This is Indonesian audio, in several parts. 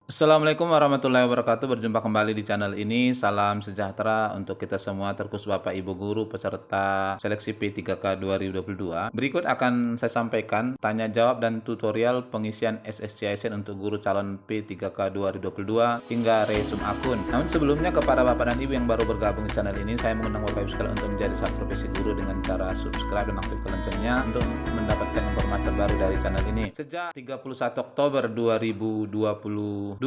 Assalamualaikum warahmatullahi wabarakatuh. Berjumpa kembali di channel ini. Salam sejahtera untuk kita semua, terkhusus Bapak Ibu guru peserta seleksi P3K 2022. Berikut akan saya sampaikan tanya jawab dan tutorial pengisian SSCISN untuk guru calon P3K 2022 hingga resum akun. Namun sebelumnya, kepada Bapak dan Ibu yang baru bergabung di channel ini, saya mengundang Bapak Ibu sekalian untuk menjadi sahabat profesi guru dengan cara subscribe dan aktifkan loncengnya untuk mendapatkan informasi terbaru dari channel ini. Sejak 31 Oktober 2022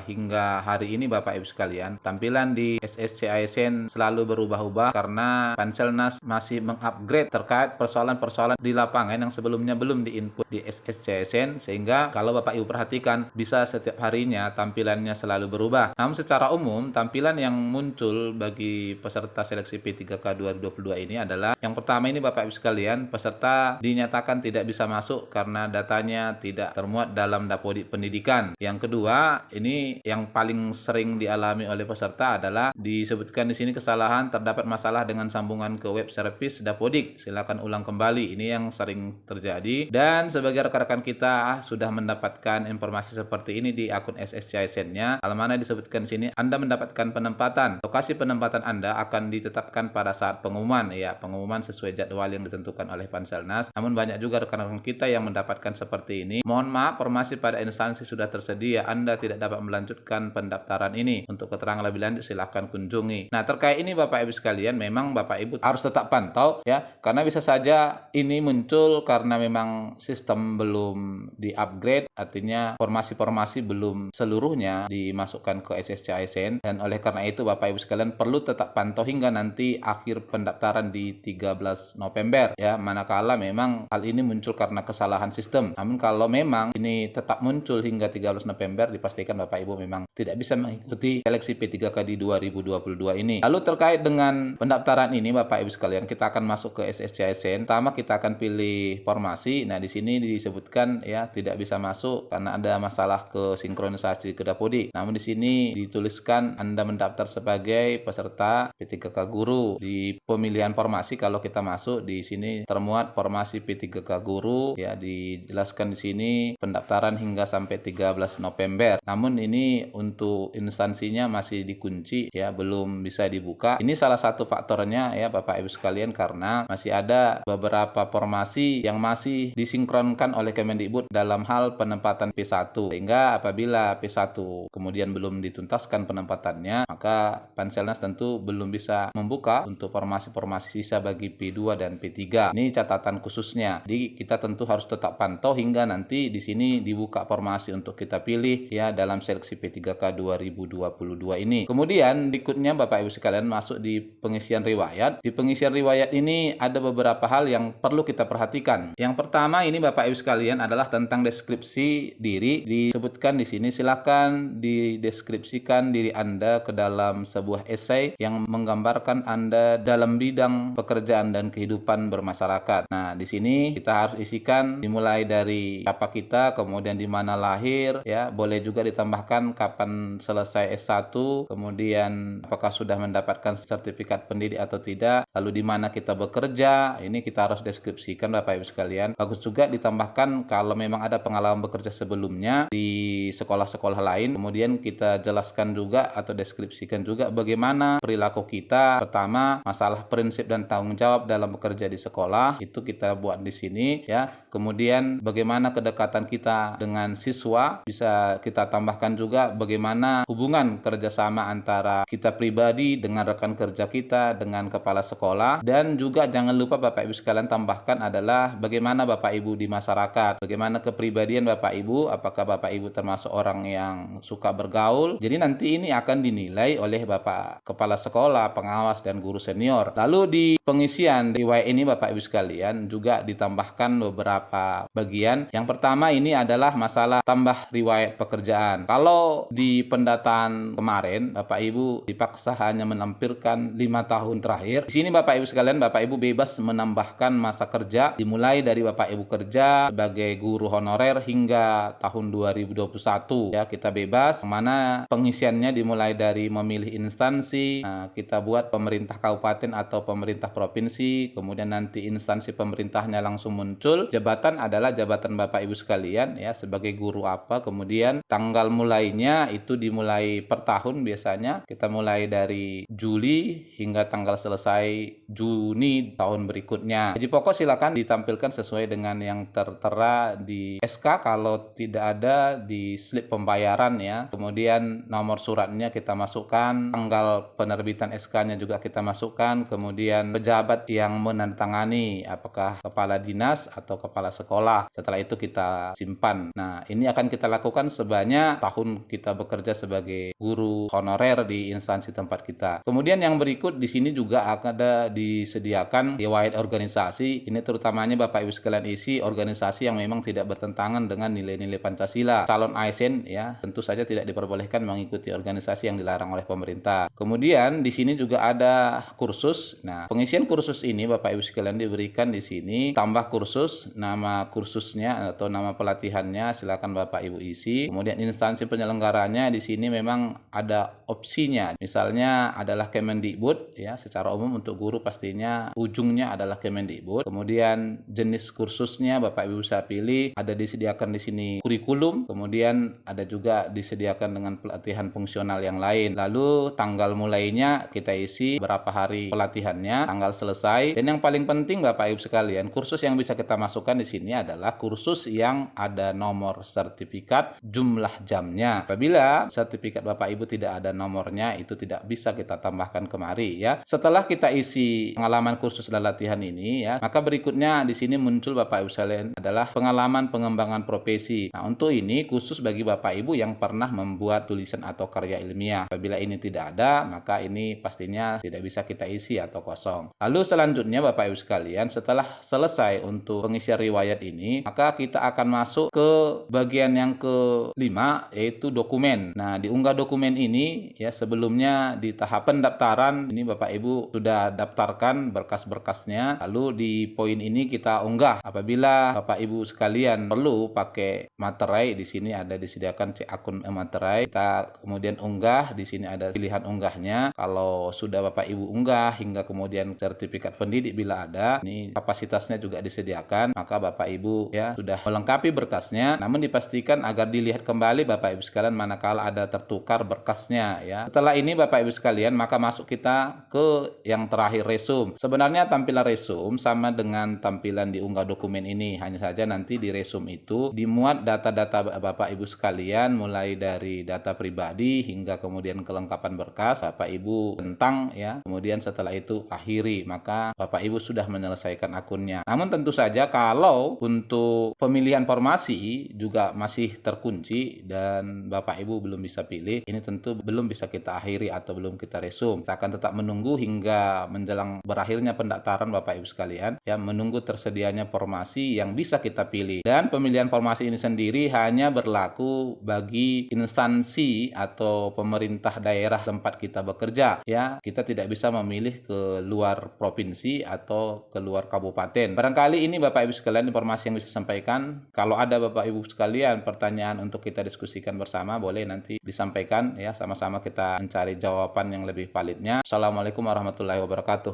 hingga hari ini, Bapak Ibu sekalian, tampilan di SSCISN selalu berubah-ubah karena Panselnas masih mengupgrade terkait persoalan-persoalan di lapangan yang sebelumnya belum diinput di SSCISN, sehingga kalau Bapak Ibu perhatikan bisa setiap harinya tampilannya selalu berubah. Namun secara umum tampilan yang muncul bagi peserta seleksi P3K 2022 ini adalah yang pertama ini, Bapak Ibu sekalian, peserta dinyatakan tidak bisa masuk karena datanya tidak termuat dalam Dapodik Pendidikan. Yang kedua, ini yang paling sering dialami oleh peserta adalah disebutkan di sini kesalahan terdapat masalah dengan sambungan ke web service Dapodik. Silakan ulang kembali. Ini yang sering terjadi, dan sebagai rekan-rekan kita sudah mendapatkan informasi seperti ini di akun SSCISN-nya. Hal mana disebutkan di sini Anda mendapatkan penempatan. Lokasi penempatan Anda akan ditetapkan pada saat pengumuman. Ya, pengumuman sesuai jadwal yang ditentukan oleh Panselnas. Namun banyak juga rekan-rekan kita yang mendapatkan seperti ini. Mohon maaf, formasi pada instansi sudah tersedia. Anda tidak dapat melanjutkan pendaftaran ini. Untuk keterangan lebih lanjut silahkan kunjungi. Nah, terkait ini Bapak Ibu sekalian, memang Bapak Ibu harus tetap pantau ya, karena bisa saja ini muncul karena memang sistem belum di-upgrade, artinya formasi-formasi belum seluruhnya dimasukkan ke SSCISN, dan oleh karena itu Bapak Ibu sekalian perlu tetap pantau hingga nanti akhir pendaftaran di 13 November ya, manakala memang hal ini muncul karena kesalahan sistem. Namun kalau memang ini tetap muncul hingga 13 November, dipastikan Bapak Ibu memang tidak bisa mengikuti seleksi P3K di 2022 ini. Lalu terkait dengan pendaftaran ini Bapak Ibu sekalian, kita akan masuk ke SSCISN. Pertama kita akan pilih formasi. Nah, di sini disebutkan ya tidak bisa masuk karena ada masalah ke sinkronisasi ke Dapodik. Namun di sini dituliskan Anda mendaftar sebagai peserta P3K guru. Di pemilihan formasi kalau kita masuk di sini termuat formasi P3K guru ya, dijelaskan di sini pendaftaran hingga sampai 13 November. Namun ini untuk instansinya masih dikunci ya, belum bisa dibuka. Ini salah satu faktornya ya Bapak Ibu sekalian, karena masih ada beberapa formasi yang masih disinkronkan oleh Kemendikbud dalam hal penempatan P1, sehingga apabila P1 kemudian belum dituntaskan penempatannya, maka Panselnas tentu belum bisa membuka untuk formasi-formasi sisa bagi P2 dan P3. Ini catatan khususnya. Jadi kita tentu harus tetap pantau hingga nanti di sini dibuka formasi untuk kita pilih ya dalam seleksi P3K 2022 ini. Kemudian berikutnya Bapak Ibu sekalian masuk di pengisian riwayat. Di pengisian riwayat ini ada beberapa hal yang perlu kita perhatikan. Yang pertama ini Bapak Ibu sekalian adalah tentang deskripsi diri. Disebutkan di sini silakan dideskripsikan diri Anda ke dalam sebuah esai yang menggambarkan Anda dalam bidang pekerjaan dan kehidupan bermasyarakat. Nah, di sini kita harus isikan dimulai dari siapa kita, kemudian di mana lahir ya, boleh juga ditambahkan kapan selesai S1, kemudian apakah sudah mendapatkan sertifikat pendidik atau tidak, lalu di mana kita bekerja. Ini kita harus deskripsikan Bapak Ibu sekalian. Bagus juga ditambahkan kalau memang ada pengalaman bekerja sebelumnya di sekolah-sekolah lain, kemudian kita jelaskan juga atau deskripsikan juga bagaimana perilaku kita. Pertama, masalah prinsip dan tanggung jawab dalam bekerja di sekolah, itu kita buat di sini ya. Kemudian bagaimana kedekatan kita dengan siswa, bisa kita tambahkan juga bagaimana hubungan kerjasama antara kita pribadi dengan rekan kerja kita, dengan kepala sekolah. Dan juga jangan lupa Bapak Ibu sekalian tambahkan adalah bagaimana Bapak Ibu di masyarakat, bagaimana kepribadian Bapak Ibu, apakah Bapak Ibu termasuk orang yang suka bergaul. Jadi nanti ini akan dinilai oleh Bapak kepala sekolah, pengawas, dan guru senior. Lalu di pengisian riwayat ini Bapak Ibu sekalian juga ditambahkan beberapa bagian. Yang pertama ini adalah masalah tambah riwayat pekerjaan. Kalau di pendataan kemarin Bapak Ibu dipaksa hanya menampilkan 5 tahun terakhir. Di sini Bapak Ibu sekalian, Bapak Ibu bebas menambahkan masa kerja dimulai dari Bapak Ibu kerja sebagai guru honorer hingga tahun 2021 ya, kita bebas. Mana pengisiannya dimulai dari memilih instansi. Nah, kita buat pemerintah kabupaten atau pemerintah provinsi, kemudian nanti instansi pemerintahnya langsung muncul, jabatan jabatan adalah jabatan Bapak Ibu sekalian ya, sebagai guru apa, kemudian tanggal mulainya itu dimulai per tahun biasanya. Kita mulai dari Juli hingga tanggal selesai Juni tahun berikutnya. Gaji pokok silakan ditampilkan sesuai dengan yang tertera di SK, kalau tidak ada di slip pembayaran ya. Kemudian nomor suratnya kita masukkan, tanggal penerbitan SK-nya juga kita masukkan, kemudian pejabat yang menandatangani apakah kepala dinas atau kepala sekolah. Setelah itu kita simpan. Nah, ini akan kita lakukan sebanyak tahun kita bekerja sebagai guru honorer di instansi tempat kita. Kemudian yang berikut di sini juga ada disediakan riwayat organisasi. Ini terutamanya Bapak Ibu sekalian isi organisasi yang memang tidak bertentangan dengan nilai-nilai Pancasila. Calon ASN ya, tentu saja tidak diperbolehkan mengikuti organisasi yang dilarang oleh pemerintah. Kemudian di sini juga ada kursus. Nah, pengisian kursus ini Bapak Ibu sekalian diberikan di sini tambah kursus, nama kursusnya atau nama pelatihannya silakan Bapak Ibu isi. Kemudian instansi penyelenggaranya di sini memang ada opsinya. Misalnya adalah Kemendikbud ya, secara umum untuk guru pastinya ujungnya adalah Kemendikbud. Kemudian jenis kursusnya Bapak Ibu bisa pilih, ada disediakan di sini kurikulum, kemudian ada juga disediakan dengan pelatihan fungsional yang lain. Lalu tanggal mulainya kita isi, berapa hari pelatihannya, tanggal selesai, dan yang paling penting Bapak Ibu sekalian, kursus yang bisa kita masukkan di sini adalah kursus yang ada nomor sertifikat, jumlah jamnya. Apabila sertifikat Bapak Ibu tidak ada nomornya, itu tidak bisa kita tambahkan kemari ya. Setelah kita isi pengalaman kursus dan latihan ini ya, maka berikutnya di sini muncul Bapak Ibu sekalian adalah pengalaman pengembangan profesi. Nah, untuk ini khusus bagi Bapak Ibu yang pernah membuat tulisan atau karya ilmiah. Apabila ini tidak ada, maka ini pastinya tidak bisa kita isi atau kosong. Lalu selanjutnya Bapak Ibu sekalian, setelah selesai untuk pengisian riwayat ini, maka kita akan masuk ke bagian yang kelima, yaitu dokumen. Nah, diunggah dokumen ini ya, sebelumnya di tahap pendaftaran ini Bapak Ibu sudah daftarkan berkas-berkasnya, lalu di poin ini kita unggah. Apabila Bapak Ibu sekalian perlu pakai materai, di sini ada disediakan cek akun materai, kita kemudian unggah. Di sini ada pilihan unggahnya. Kalau sudah Bapak Ibu unggah hingga kemudian sertifikat pendidik bila ada, ini kapasitasnya juga disediakan, maka Bapak Ibu ya sudah melengkapi berkasnya. Namun dipastikan agar dilihat kembali Bapak Ibu sekalian manakala ada tertukar berkasnya ya. Setelah ini Bapak Ibu sekalian, maka masuk kita ke yang terakhir, resume. Sebenarnya tampilan resume sama dengan tampilan diunggah dokumen ini, hanya saja nanti di resume itu dimuat data-data Bapak Ibu sekalian, mulai dari data pribadi hingga kemudian kelengkapan berkas Bapak Ibu tentang ya. Kemudian setelah itu akhiri, maka Bapak Ibu sudah menyelesaikan akunnya. Namun tentu saja kalau untuk pemilihan formasi juga masih terkunci dan Bapak Ibu belum bisa pilih, ini tentu belum bisa kita akhiri atau belum kita resume. Kita akan tetap menunggu hingga menjelang berakhirnya pendaftaran Bapak Ibu sekalian ya, menunggu tersedianya formasi yang bisa kita pilih. Dan pemilihan formasi ini sendiri hanya berlaku bagi instansi atau pemerintah daerah tempat kita bekerja ya. Kita tidak bisa memilih ke luar provinsi atau ke luar kabupaten. Barangkali ini Bapak Ibu sekalian informasi yang bisa sampaikan. Kalau ada Bapak Ibu sekalian pertanyaan untuk kita diskusikan bersama, boleh nanti disampaikan ya, sama-sama kita mencari jawaban yang lebih validnya. Assalamualaikum warahmatullahi wabarakatuh.